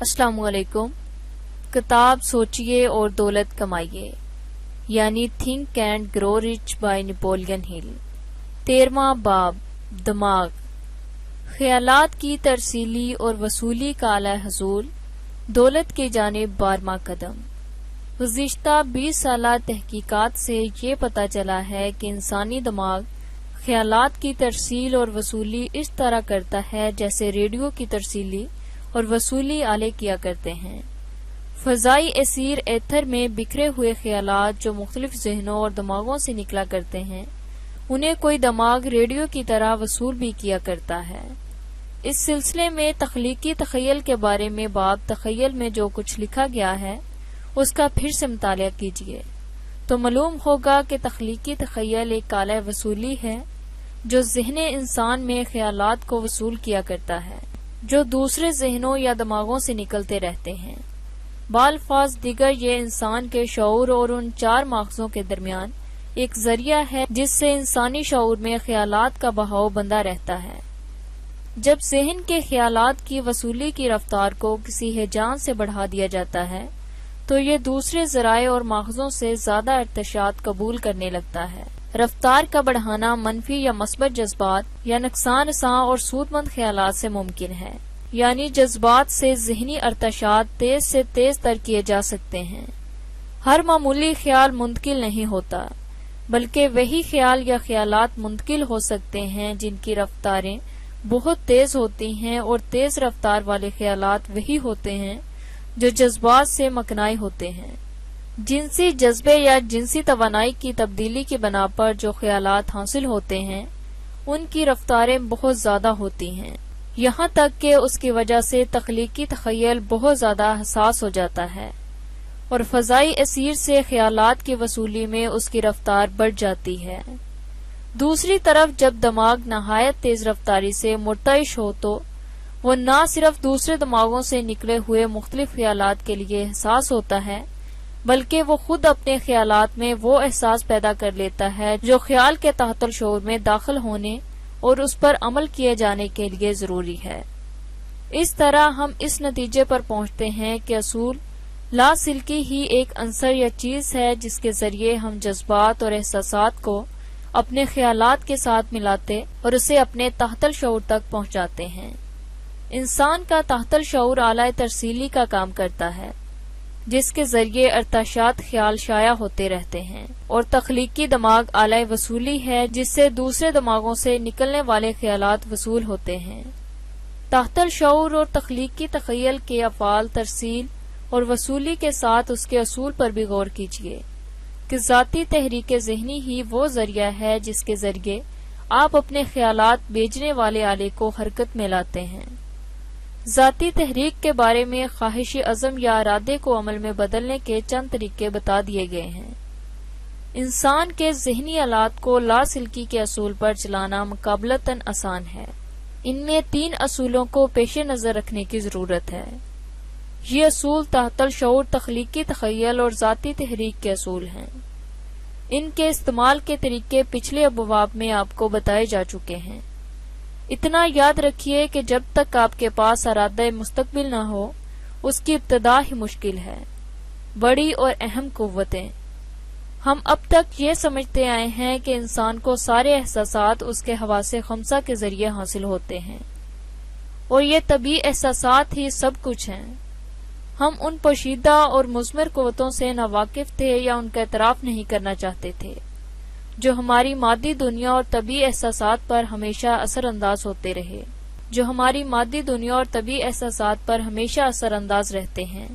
السلام علیکم۔ کتاب سوچئے اور دولت کمائیے یعنی think and grow rich by Napoleon Hill. 13واں باب دماغ، خیالات کی ترسیلی اور وصولی کا اعلی حصول، دولت کی جانب 12واں قدم۔ گزشتہ 20 سالہ تحقیقات سے یہ پتہ چلا ہے کہ انسانی دماغ خیالات کی ترسیل اور وصولی اس طرح کرتا ہے جیسے ریڈیو کی ترسیلی اور وصولی آلے کیا کرتے ہیں۔ فضائی اسیر ایتھر میں بکھرے ہوئے خیالات جو مختلف ذہنوں اور دماغوں سے نکلا کرتے ہیں، انہیں کوئی دماغ ریڈیو کی طرح وصول بھی کیا کرتا ہے۔ اس سلسلے میں تخلیقی تخیل کے بارے میں باب تخیل میں جو کچھ لکھا گیا ہے اس کا پھر سے مطالعہ کیجیے تو معلوم ہوگا کہ تخلیقی تخیل ایک آلہ وصولی ہے جو ذہن انسان میں خیالات کو وصول کیا کرتا ہے جو دوسرے ذہنوں یا دماغوں سے نکلتے رہتے ہیں۔ بالفاظ دیگر یہ انسان کے شعور اور ان 4 ماخذوں کے درمیان ایک ذریعہ ہے جس سے انسانی شعور میں خیالات کا بہاؤ بندہ رہتا ہے۔ جب ذہن کے خیالات کی وصولی کی رفتار کو کسی ہیجان سے بڑھا دیا جاتا ہے تو یہ دوسرے ذرائع اور ماخذوں سے زیادہ ارتشاد قبول کرنے لگتا ہے۔ رفتار کا بڑھانا منفی یا مثبت جذبات یا نقصان رساں اور سود مند خیالات سے ممکن ہے، یعنی جذبات سے ذہنی ارتشاد تیز سے تیز تر کیے جا سکتے ہیں۔ ہر معمولی خیال منتقل نہیں ہوتا، بلکہ وہی خیال یا خیالات منتقل ہو سکتے ہیں جن کی رفتاریں بہت تیز ہوتی ہیں، اور تیز رفتار والے خیالات وہی ہوتے ہیں جو جذبات سے مکنائی ہوتے ہیں۔ جنسی جذبے یا جنسی توانائی کی تبدیلی کی بنا پر جو خیالات حاصل ہوتے ہیں ان کی رفتاریں بہت زیادہ ہوتی ہیں، یہاں تک کہ اس کی وجہ سے تخلیقی تخیل بہت زیادہ حساس ہو جاتا ہے اور فضائی اسیر سے خیالات کی وصولی میں اس کی رفتار بڑھ جاتی ہے۔ دوسری طرف جب دماغ نہایت تیز رفتاری سے مرتعش ہو تو وہ نہ صرف دوسرے دماغوں سے نکلے ہوئے مختلف خیالات کے لیے حساس ہوتا ہے بلکہ وہ خود اپنے خیالات میں وہ احساس پیدا کر لیتا ہے جو خیال کے تحت الشعور میں داخل ہونے اور اس پر عمل کیے جانے کے لیے ضروری ہے۔ اس طرح ہم اس نتیجے پر پہنچتے ہیں کہ اصول لاسلکی ہی ایک عنصر یا چیز ہے جس کے ذریعے ہم جذبات اور احساسات کو اپنے خیالات کے ساتھ ملاتے اور اسے اپنے تحت الشعور تک پہنچاتے ہیں۔ انسان کا تحت الشعور اعلی ترسیلی کا کام کرتا ہے جس کے ذریعے ارتشاد خیال شائع ہوتے رہتے ہیں، اور تخلیقی دماغ اعلی وصولی ہے جس سے دوسرے دماغوں سے نکلنے والے خیالات وصول ہوتے ہیں۔ تحت الشعور اور تخلیقی تخیل کے افعال ترسیل اور وصولی کے ساتھ اس کے اصول پر بھی غور کیجیے کہ ذاتی تحریک ذہنی ہی وہ ذریعہ ہے جس کے ذریعے آپ اپنے خیالات بھیجنے والے آلے کو حرکت میں لاتے ہیں۔ ذاتی تحریک کے بارے میں خواہش عزم یا ارادے کو عمل میں بدلنے کے چند طریقے بتا دیے گئے ہیں۔ انسان کے ذہنی آلات کو لاسلکی کے اصول پر چلانا مقابلتاً آسان ہے۔ ان میں 3 اصولوں کو پیش نظر رکھنے کی ضرورت ہے۔ یہ اصول تحت الشعور، تخلیقی تخیل اور ذاتی تحریک کے اصول ہیں۔ ان کے استعمال کے طریقے پچھلے ابواب میں آپ کو بتائے جا چکے ہیں۔ اتنا یاد رکھیے کہ جب تک آپ کے پاس ارادہ مستقبل نہ ہو اس کی ابتدا ہی مشکل ہے۔ بڑی اور اہم قوتیں، ہم اب تک یہ سمجھتے آئے ہیں کہ انسان کو سارے احساسات اس کے حواس خمسہ کے ذریعے حاصل ہوتے ہیں اور یہ طبعی احساسات ہی سب کچھ ہیں۔ ہم ان پوشیدہ اور مضمر قوتوں سے ناواقف تھے یا ان کا اعتراف نہیں کرنا چاہتے تھے جو ہماری مادی دنیا اور طبعی احساسات پر ہمیشہ اثر انداز ہوتے رہے، جو ہماری مادی دنیا اور طبعی احساسات پر ہمیشہ اثر انداز رہتے ہیں۔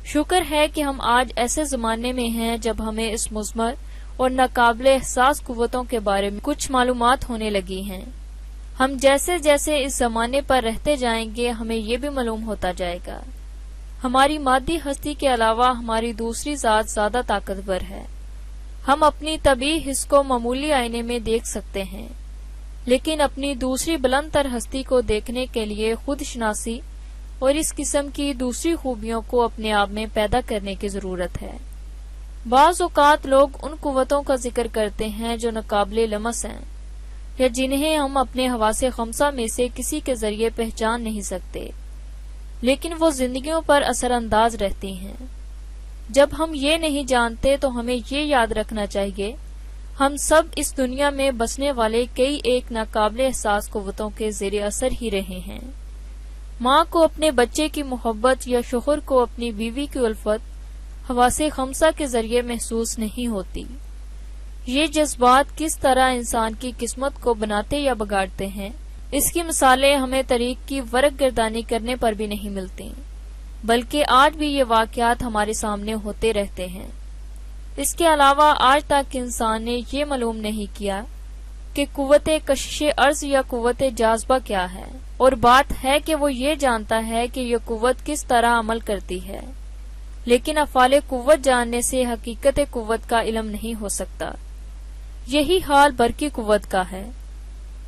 شکر ہے کہ ہم آج ایسے زمانے میں ہیں جب ہمیں اس مضمر اور ناقابل احساس قوتوں کے بارے میں کچھ معلومات ہونے لگی ہیں۔ ہم جیسے جیسے اس زمانے پر رہتے جائیں گے ہمیں یہ بھی معلوم ہوتا جائے گا ہماری مادی ہستی کے علاوہ ہماری دوسری ذات زیادہ طاقتور ہے۔ ہم اپنی طبعی حس کو معمولی آئینے میں دیکھ سکتے ہیں، لیکن اپنی دوسری بلند تر ہستی کو دیکھنے کے لیے خود شناسی اور اس قسم کی دوسری خوبیوں کو اپنے آپ میں پیدا کرنے کی ضرورت ہے۔ بعض اوقات لوگ ان قوتوں کا ذکر کرتے ہیں جو ناقابل لمس ہیں یا جنہیں ہم اپنے حواس خمسہ میں سے کسی کے ذریعے پہچان نہیں سکتے، لیکن وہ زندگیوں پر اثر انداز رہتی ہیں۔ جب ہم یہ نہیں جانتے تو ہمیں یہ یاد رکھنا چاہیے، ہم سب اس دنیا میں بسنے والے کئی ایک ناقابل احساس قوتوں کے زیر اثر ہی رہے ہیں۔ ماں کو اپنے بچے کی محبت یا شوہر کو اپنی بیوی کی الفت حواس خمسہ کے ذریعے محسوس نہیں ہوتی۔ یہ جذبات کس طرح انسان کی قسمت کو بناتے یا بگاڑتے ہیں، اس کی مثالیں ہمیں طریق کی ورق گردانی کرنے پر بھی نہیں ملتی، بلکہ آج بھی یہ واقعات ہمارے سامنے ہوتے رہتے ہیں۔ اس کے علاوہ آج تک انسان نے یہ معلوم نہیں کیا کہ قوت کشش ارض یا قوت جاذبہ کیا ہے، اور بات ہے کہ وہ یہ جانتا ہے کہ یہ قوت کس طرح عمل کرتی ہے، لیکن افعال قوت جاننے سے حقیقت قوت کا علم نہیں ہو سکتا۔ یہی حال برقی قوت کا ہے۔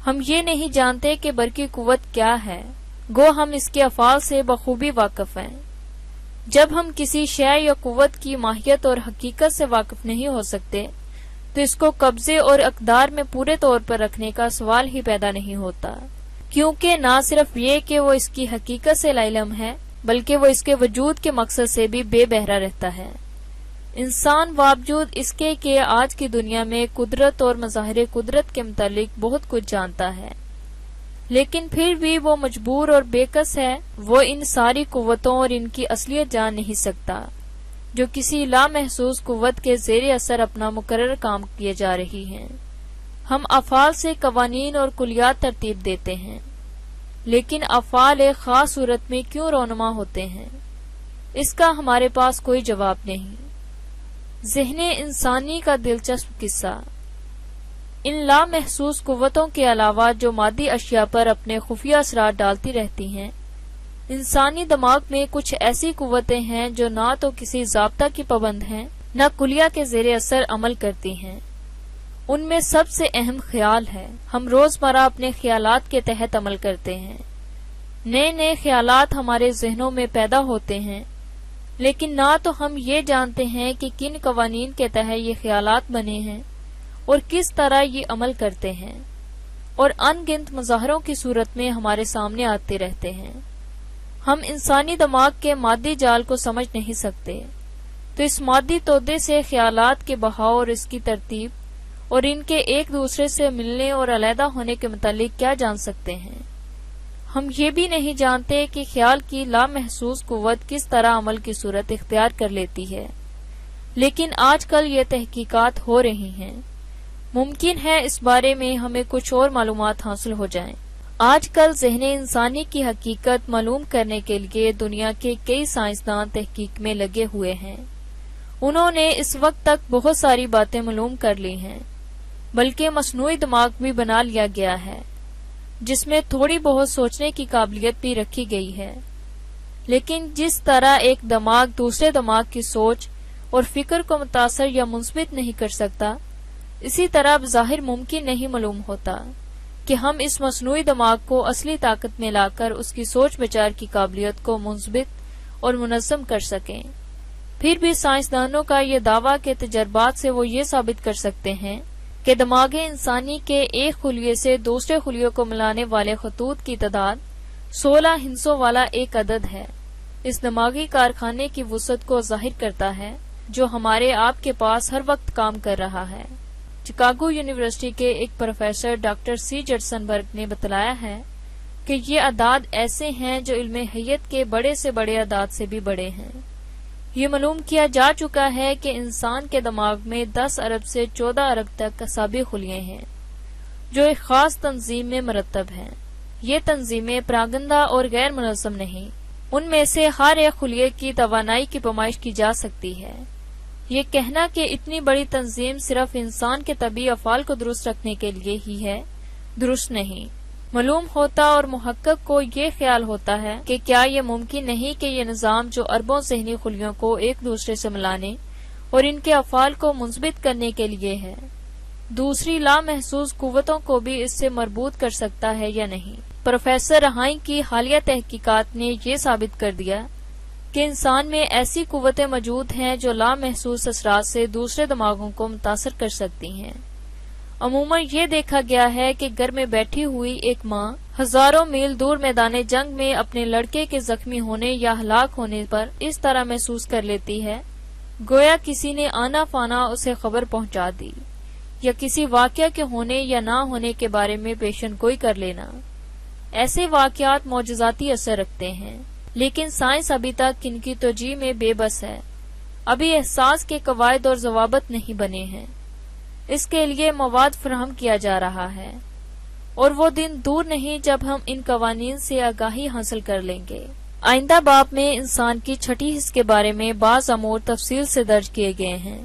ہم یہ نہیں جانتے کہ برقی قوت کیا ہے، گو ہم اس کے افعال سے بخوبی واقف ہیں۔ جب ہم کسی شے یا قوت کی ماہیت اور حقیقت سے واقف نہیں ہو سکتے تو اس کو قبضے اور اقدار میں پورے طور پر رکھنے کا سوال ہی پیدا نہیں ہوتا، کیونکہ نہ صرف یہ کہ وہ اس کی حقیقت سے لاعلم ہے بلکہ وہ اس کے وجود کے مقصد سے بھی بے بہرہ رہتا ہے۔ انسان باوجود اس کے کہ آج کی دنیا میں قدرت اور مظاہر قدرت کے متعلق بہت کچھ جانتا ہے، لیکن پھر بھی وہ مجبور اور بے کس ہے، وہ ان ساری قوتوں اور ان کی اصلیت جان نہیں سکتا جو کسی لامحسوس قوت کے زیر اثر اپنا مقرر کام کیے جا رہی ہیں۔ ہم افعال سے قوانین اور کلیات ترتیب دیتے ہیں، لیکن افعال ایک خاص صورت میں کیوں رونما ہوتے ہیں، اس کا ہمارے پاس کوئی جواب نہیں۔ ذہن انسانی کا دلچسپ قصہ۔ ان لامحسوس قوتوں کے علاوہ جو مادی اشیاء پر اپنے خفیہ اثرات ڈالتی رہتی ہیں، انسانی دماغ میں کچھ ایسی قوتیں ہیں جو نہ تو کسی ضابطہ کی پابند ہیں نہ کلیہ کے زیر اثر عمل کرتی ہیں۔ ان میں سب سے اہم خیال ہے۔ ہم روزمرہ اپنے خیالات کے تحت عمل کرتے ہیں۔ نئے نئے خیالات ہمارے ذہنوں میں پیدا ہوتے ہیں، لیکن نہ تو ہم یہ جانتے ہیں کہ کن قوانین کے تحت یہ خیالات بنے ہیں اور کس طرح یہ عمل کرتے ہیں، اور ان گنت مظاہروں کی صورت میں ہمارے سامنے آتے رہتے ہیں۔ ہم انسانی دماغ کے مادی جال کو سمجھ نہیں سکتے، تو اس مادی تودے سے خیالات کے بہاؤ اور اس کی ترتیب اور ان کے ایک دوسرے سے ملنے اور علیحدہ ہونے کے متعلق کیا جان سکتے ہیں؟ ہم یہ بھی نہیں جانتے کہ خیال کی لامحسوس قوت کس طرح عمل کی صورت اختیار کر لیتی ہے، لیکن آج کل یہ تحقیقات ہو رہی ہیں۔ ممکن ہے اس بارے میں ہمیں کچھ اور معلومات حاصل ہو جائیں۔ آج کل ذہن انسانی کی حقیقت معلوم کرنے کے لیے دنیا کے کئی سائنسدان تحقیق میں لگے ہوئے ہیں۔ انہوں نے اس وقت تک بہت ساری باتیں معلوم کر لی ہیں، بلکہ مصنوعی دماغ بھی بنا لیا گیا ہے جس میں تھوڑی بہت سوچنے کی قابلیت بھی رکھی گئی ہے، لیکن جس طرح ایک دماغ دوسرے دماغ کی سوچ اور فکر کو متاثر یا مثبت نہیں کر سکتا، اسی طرح بظاہر ممکن نہیں معلوم ہوتا کہ ہم اس مصنوعی دماغ کو اصلی طاقت میں لا کر اس کی سوچ بچار کی قابلیت کو مثبت اور منظم کر سکیں۔ پھر بھی سائنسدانوں کا یہ دعویٰ کہ تجربات سے وہ یہ ثابت کر سکتے ہیں کہ دماغ انسانی کے ایک خلیے سے دوسرے خلیے کو ملانے والے خطوط کی تعداد 16 ہندسوں والا ایک عدد ہے، اس دماغی کارخانے کی وسعت کو ظاہر کرتا ہے جو ہمارے آپ کے پاس ہر وقت کام کر رہا ہے۔ چکاگو یونیورسٹی کے ایک پروفیسر ڈاکٹر سی جڈسن برگ نے بتلایا ہے کہ یہ اعداد ایسے ہیں جو علم حیت کے بڑے سے بڑے اعداد سے بھی بڑے ہیں۔ یہ معلوم کیا جا چکا ہے کہ انسان کے دماغ میں 10 ارب سے 14 ارب تک اعصابی خلیے ہیں جو ایک خاص تنظیم میں مرتب ہیں۔ یہ تنظیمیں پراگندہ اور غیر منظم نہیں، ان میں سے ہر ایک خلیے کی توانائی کی پیمائش کی جا سکتی ہے۔ یہ کہنا کہ اتنی بڑی تنظیم صرف انسان کے طبعی افعال کو درست رکھنے کے لیے ہی ہے، درست نہیں۔ معلوم ہوتا اور محقق کو یہ خیال ہوتا ہے کہ کیا یہ ممکن نہیں کہ یہ نظام جو اربوں ذہنی خلیوں کو ایک دوسرے سے ملانے اور ان کے افعال کو منضبط کرنے کے لیے ہے، دوسری لامحسوس قوتوں کو بھی اس سے مربوط کر سکتا ہے یا نہیں۔ پروفیسر رہائیں کی حالیہ تحقیقات نے یہ ثابت کر دیا کہ انسان میں ایسی قوتیں موجود ہیں جو لامحسوس اثرات سے دوسرے دماغوں کو متاثر کر سکتی ہیں، عموماً یہ دیکھا گیا ہے کہ گھر میں بیٹھی ہوئی ایک ماں ہزاروں میل دور میدان جنگ میں اپنے لڑکے کے زخمی ہونے یا ہلاک ہونے پر اس طرح محسوس کر لیتی ہے گویا کسی نے آنا فانا اسے خبر پہنچا دی، یا کسی واقعہ کے ہونے یا نہ ہونے کے بارے میں پیشن گوئی کر لینا۔ ایسے واقعات معجزاتی اثر رکھتے ہیں، لیکن سائنس ابھی تک ان کی توجیہ میں بے بس ہے۔ ابھی احساس کے قواعد اور ضوابط نہیں بنے ہیں، اس کے لیے مواد فراہم کیا جا رہا ہے، اور وہ دن دور نہیں جب ہم ان قوانین سے آگاہی حاصل کر لیں گے۔ آئندہ باب میں انسان کی چھٹی حس کے بارے میں بعض امور تفصیل سے درج کیے گئے ہیں۔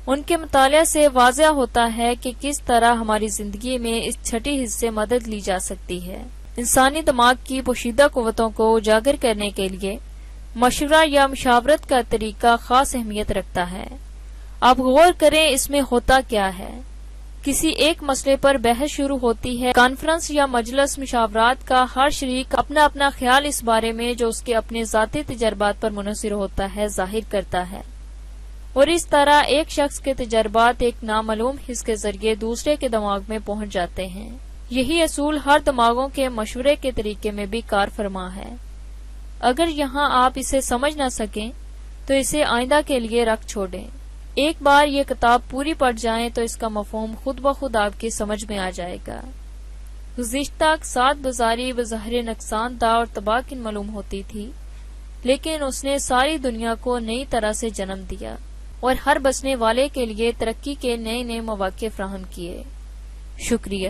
ان کے مطالعہ سے واضح ہوتا ہے کہ کس طرح ہماری زندگی میں اس چھٹی حس سے مدد لی جا سکتی ہے۔ انسانی دماغ کی پوشیدہ قوتوں کو اجاگر کرنے کے لیے مشورہ یا مشاورت کا طریقہ خاص اہمیت رکھتا ہے۔ آپ غور کریں اس میں ہوتا کیا ہے۔ کسی ایک مسئلے پر بحث شروع ہوتی ہے، کانفرنس یا مجلس مشاورات کا ہر شریک اپنا اپنا خیال اس بارے میں جو اس کے اپنے ذاتی تجربات پر منحصر ہوتا ہے ظاہر کرتا ہے، اور اس طرح ایک شخص کے تجربات ایک نامعلوم حس کے ذریعے دوسرے کے دماغ میں پہنچ جاتے ہیں۔ یہی اصول ہر دماغوں کے مشورے کے طریقے میں بھی کار فرما ہے۔ اگر یہاں آپ اسے سمجھ نہ سکیں تو اسے آئندہ کے لیے رکھ چھوڑیں۔ ایک بار یہ کتاب پوری پڑھ جائیں تو اس کا مفہوم خود بخود آپ کی سمجھ میں آ جائے گا۔ گزشتہ اقساط بازاری بظاہر نقصان دہ اور تباہ کن معلوم ہوتی تھی، لیکن اس نے ساری دنیا کو نئی طرح سے جنم دیا اور ہر بسنے والے کے لیے ترقی کے نئے نئے مواقع فراہم کیے۔ شکریہ۔